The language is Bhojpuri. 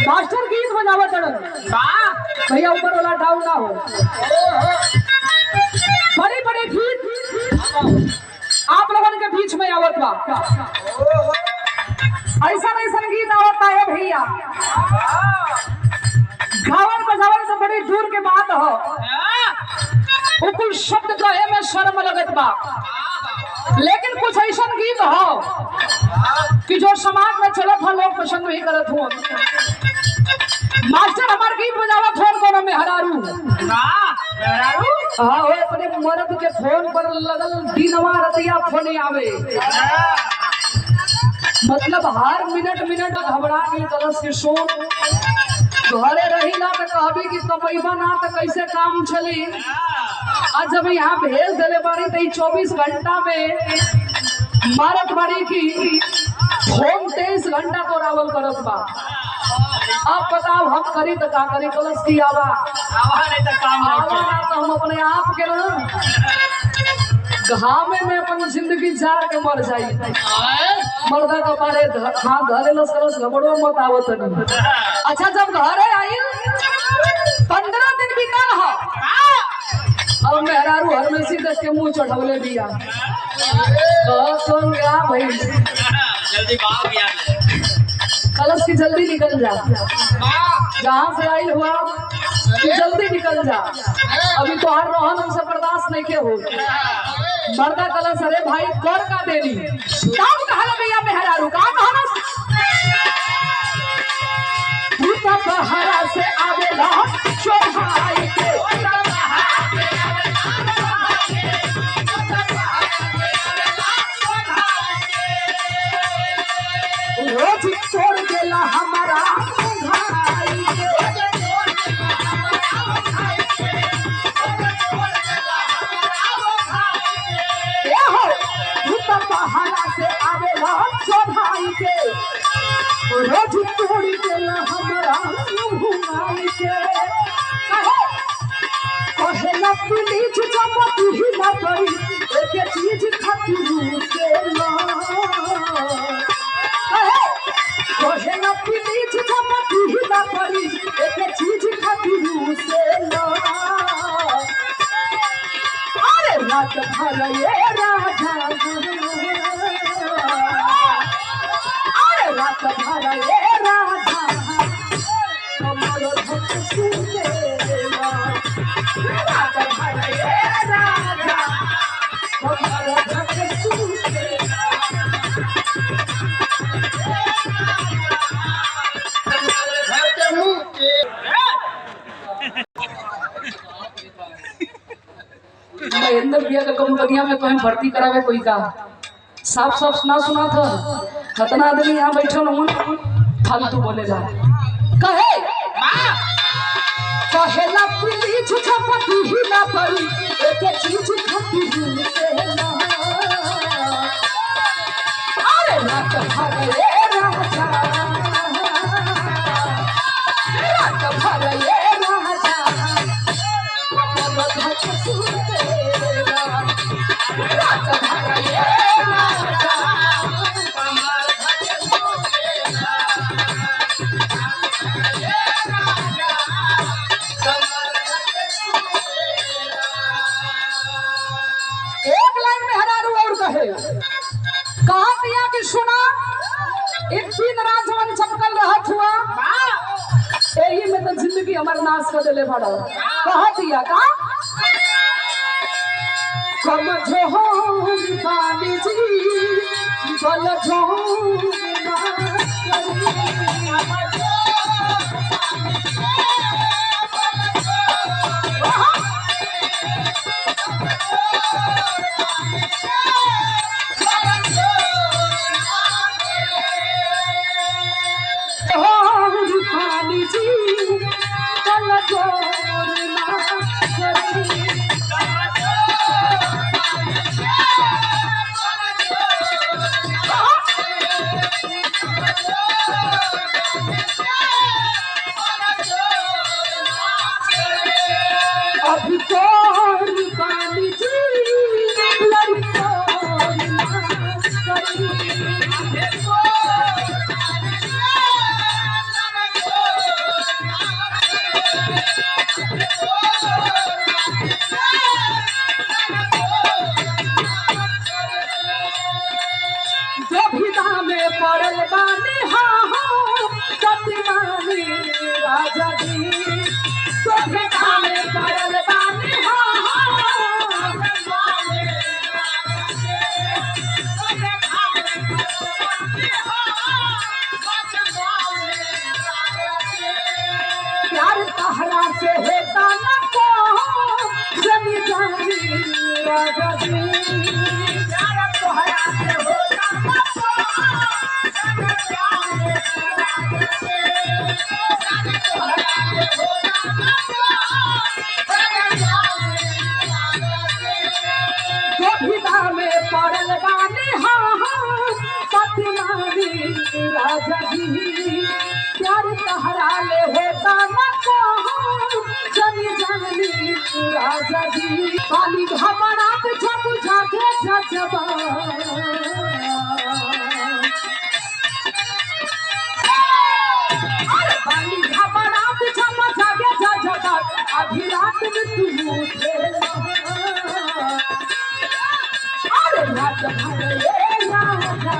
मास्टर गीत बजावा चढ़न भैया ऊपर वाला डाउन ना हो। बड़े बड़े गीत आप लोगों के बीच में आवत बा। ऐसा ऐसा गीत आवता है भैया, गावन बजावन तो बड़ी दूर के बात हो, वो कुछ शब्द कहे में शर्म लगत बा। लेकिन कुछ ऐसा गीत हो कि जो समाज में चलत हो, लोग पसंद नहीं करत हो। मास्टर हमार गीत बजावा फोन कोनो में हरारू हाँ वो अपने मर्द के फोन पर लगल दिनवा रतिया फोन आवे, मतलब हर मिनट मिनट घबरा गई तरस के सोन घरे रही ना तो कहबी कि कमैबा ना तो कैसे काम चली। आज जब यहाँ भेज दिले बाड़ी तो 24 घंटा में मारत बाड़ी की फोन 23 घंटा तो रावल करत बा। आप बताओ हम करी तो का करी, कलश की आवा नहीं तो काम आवा तो हम अपने आप के ना घामे में अपन जिंदगी जार के मर जाई। मर्दा का मारे हाथ धरे लस कलश घबड़ो मत आवत नहीं। अच्छा जब घरे आई 15 दिन बीतल हो, अब मेहरारू हर में सीधे के मुंह चढ़वले दिया कौन गया भाई जल्दी भाग गया कलश की जल्दी निकल जा, जहाँ से आई हुआ जल्दी निकल जा, अभी तो हर रोहन हमसे बर्दाश्त नहीं के हो। मर्दा कलश अरे भाई कर का देनी काम कहला भैया मेहरारू का कहना बहरा से आवेला चौहाई के रोज तोड़ देला हमारा भाई के हो तू बहरा से आवेला चौहाई के रोज तोड़ देला हमारा भाई के कहेला पुलिस जब तू ही ना करी एक चीज खातिर से ना कहेला पुलिस जब तू ही ना करी एक चीज खातिर से ना। अरे रात भर ये राजा अरे रात भर ये राजा कमल भक्त सुनेला रात भर ये राजा कमल भक्त सुनेला महेंद्र भैया का कंपनिया में कहीं भर्ती करावे कोई का साफ साफ ना सुना था खतना आदमी यहाँ बैठे न फालतू बोलेगा कहे कहेला पुलिस छपती ही ना पड़ी एक चीज खातिर से ना। अरे रात भर ये राजा रात भर ये राजा कमल भक्त सुनेला रात भर ये राजा कमल भक्त सुनेला एक लाइन में हरारू और कहे कहा दिया कि सुना एक दिन राजवन चमकल रहत हुआ यही में तो जिंदगी हमारे नाश कर देले बड़ा। कहा दिया का कम जो पानी जी बल जो पानी जी बल जो जो भिदा में पड़ल बानी हाँ सतनामी राजा जी जो भिदा में पड़ल बानी प्यार तहरा से होता न को जनी जानी राजा जी प्यार तोहरा से होता न जो भिदा में पड़ल बानी हाँ सतनामी राजा जी प्यार तहरा ले होता न को जनी जानी राजा जी काली घबरात जब जागे जजबा अरे काली घबरात जब जागे जजबा आधी रात में तू उठे अरे रात भर ये राजा